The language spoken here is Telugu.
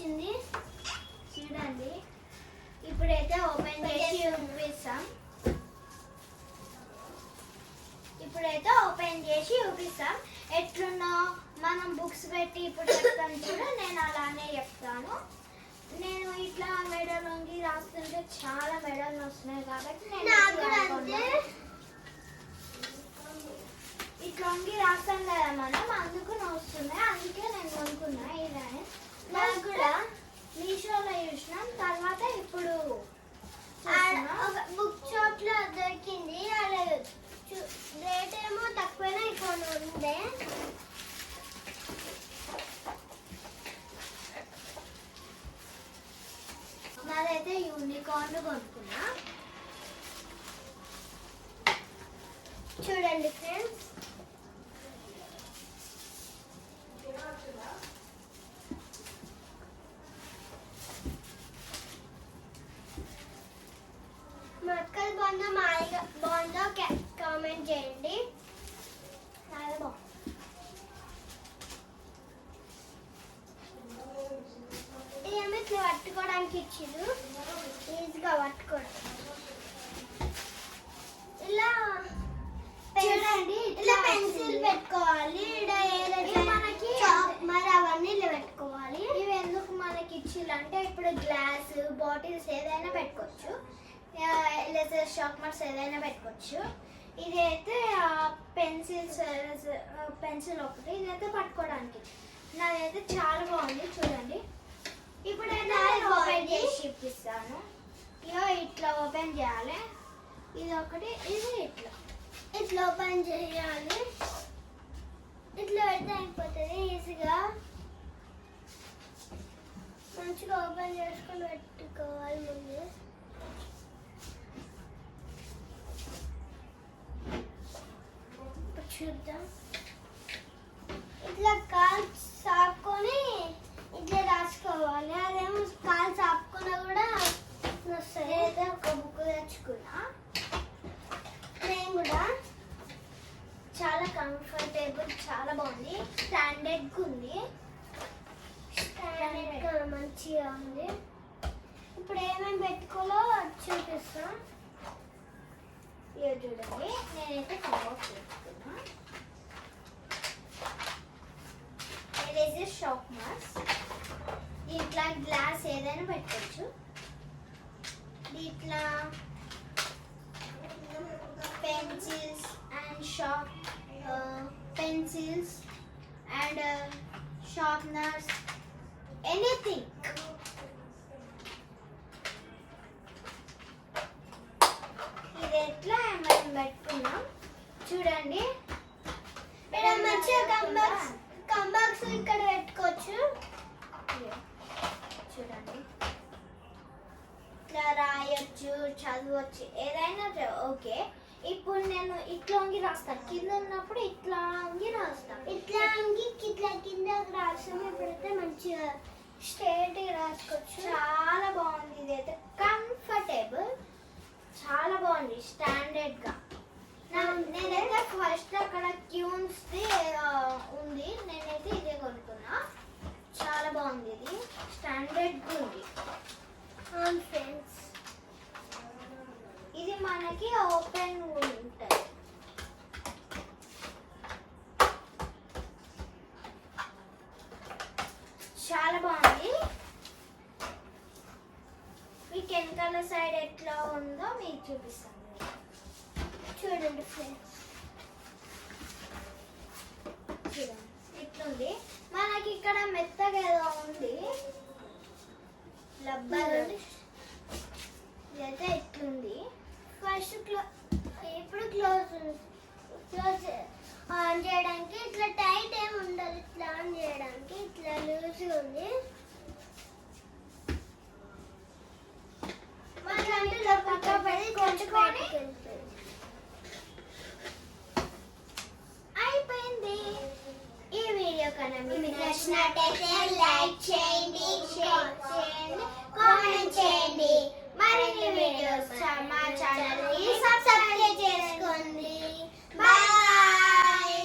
వచ్చింది చూడండి. ఇప్పుడైతే ఓపెన్ చేసి చూపిస్తాం. ఎట్లున్నా మనం బుక్స్ పెట్టి ఇప్పుడు చెప్తాను చూడ, నేను అలానే చెప్తాను. నేను ఇట్లా మెడల్ వంగి రాస్తుంటే చాలా మెడల్ వస్తున్నాయి కాబట్టి నేను ఇట్లా వంగి రాస్తాను కదా మనం, అందుకు వస్తున్నాయి. అందుకే నేను కొనుక్కున్నా. ఇలానే నాకు కూడా మీషోలో చూసినాం. తర్వాత ఇప్పుడు బుక్ షాప్ లో దొరికింది. రేట్ ఏమో తక్కువనే ఎక్కువ ఉండే. నాదైతే యూనికార్న్ కొనుక్కున్నా. చూడండి ఫ్రెండ్స్, మక్కలు బాగుందో మాయగా బాగుందో కామెంట్ చేయండి. చాలా బాగుంది. ఇదేమో ఇట్లా పట్టుకోవడానికి ఇచ్చిరు, ఈజీగా పట్టుకోవడం. ఇలా చూడండి, ఇట్లా పెన్సిల్ పెట్టుకోవాలి. మనకి మరి అవన్నీ ఇలా పెట్టుకోవాలి. ఇవి ఎందుకు మనకి ఇచ్చిర్రు అంటే, ఇప్పుడు గ్లాస్ బాటిల్స్ ఏదైనా పెట్టుకోవచ్చు, లేదా షార్ప్నర్స్ ఏదైనా పెట్టుకోవచ్చు. ఇదైతే పెన్సిల్ ఒకటి, ఇదైతే పట్టుకోవడానికి. నాదైతే చాలా బాగుంది చూడండి. ఇప్పుడైతే ఓపెన్ చేసి చూపిస్తాను. ఇగో ఇట్లా ఓపెన్ చేయాలి. ఇది ఒకటి, ఇది ఇట్లా ఓపెన్ చేయాలి. ఇట్లా పెడితే అయిపోతుంది ఈజీగా. మంచిగా ఓపెన్ చేసుకొని పెట్టుకోవాలి ముందు. చూద్దాం. ఇట్లా కాలు సాపుకొని ఇట్లా రాసుకోవాలి. అదేమో కాలు సాపుకున్నా కూడా వస్తుంది. అయితే ఒక బుక్ తెచ్చుకున్నా. నేను కూడా చాలా కంఫర్టబుల్, చాలా బాగుంది. స్టాండర్డ్గా ఉంది, స్టాండర్డ్గా మంచిగా ఉంది. ఇప్పుడు ఏమేమి పెట్టుకోవాలో చూపిస్తాం. ఇవి చూడండి, నేనైతే కంబాక్స్ పెట్టుకున్నా. ఏదైతే షార్ప్నర్స్, ఇట్లా గ్లాస్ ఏదైనా పెట్టుకోవచ్చు. ఇట్లా pencils and pencils and sharpeners, anything. ఇది ఎట్లా మనం పెట్టుకున్నాం చూడండి. ఇక్కడ మంచిగా కంబాక్స్ ఇక్కడ పెట్టుకోవచ్చు. చూడండి, ఇట్లా రాయొచ్చు, చదవచ్చు, ఏదైనా ఓకే. ఇప్పుడు నేను ఇట్లా వంగి రాస్తాను. కింద ఉన్నప్పుడు ఇట్లా వంగి రాస్తాను. ఇట్లా వంగి ఇట్లా కింద రాస్తాము. ఇప్పుడైతే మంచిగా స్ట్రైట్ రాసుకోవచ్చు. చాలా బాగుంది. ఇదైతే కంఫర్టబుల్, చాలా బాగుంది, స్టాండర్డ్గా. నేనైతే ఫస్ట్ అక్కడ క్యూన్స్ ఉంది, నేనైతే ఇదే కొనుక్కున్నా. చాలా బాగుంది, ఇది స్టాండర్డ్గా ఉంది. అవును ఫ్రెండ్స్, ఇది మనకి ఓపెన్ ఉంటుంది. చాలా బాగుంది. మీకు వెనకాల సైడ్ ఎట్లా ఉందో మీకు చూపిస్తాను. చూడండి ఫ్రెండ్స్, చూడండి ఇట్లుంది. మనకి ఇక్కడ మెత్తగా ఏదో ఉంది, రబ్బర్. ఇదైతే ఇట్లుంది. ఫస్ట్ ఇప్పుడు క్లోజ్ ఆన్ చేయడానికి ఇట్లా టైట్ ఏమి ఉండదు. ఇట్లా ఆన్ చేయడానికి ఇట్లా లూజ్గా ఉంది. అయిపోయింది. ఈ వీడియో కన్నా మీకు నచ్చినట్టయితే లైక్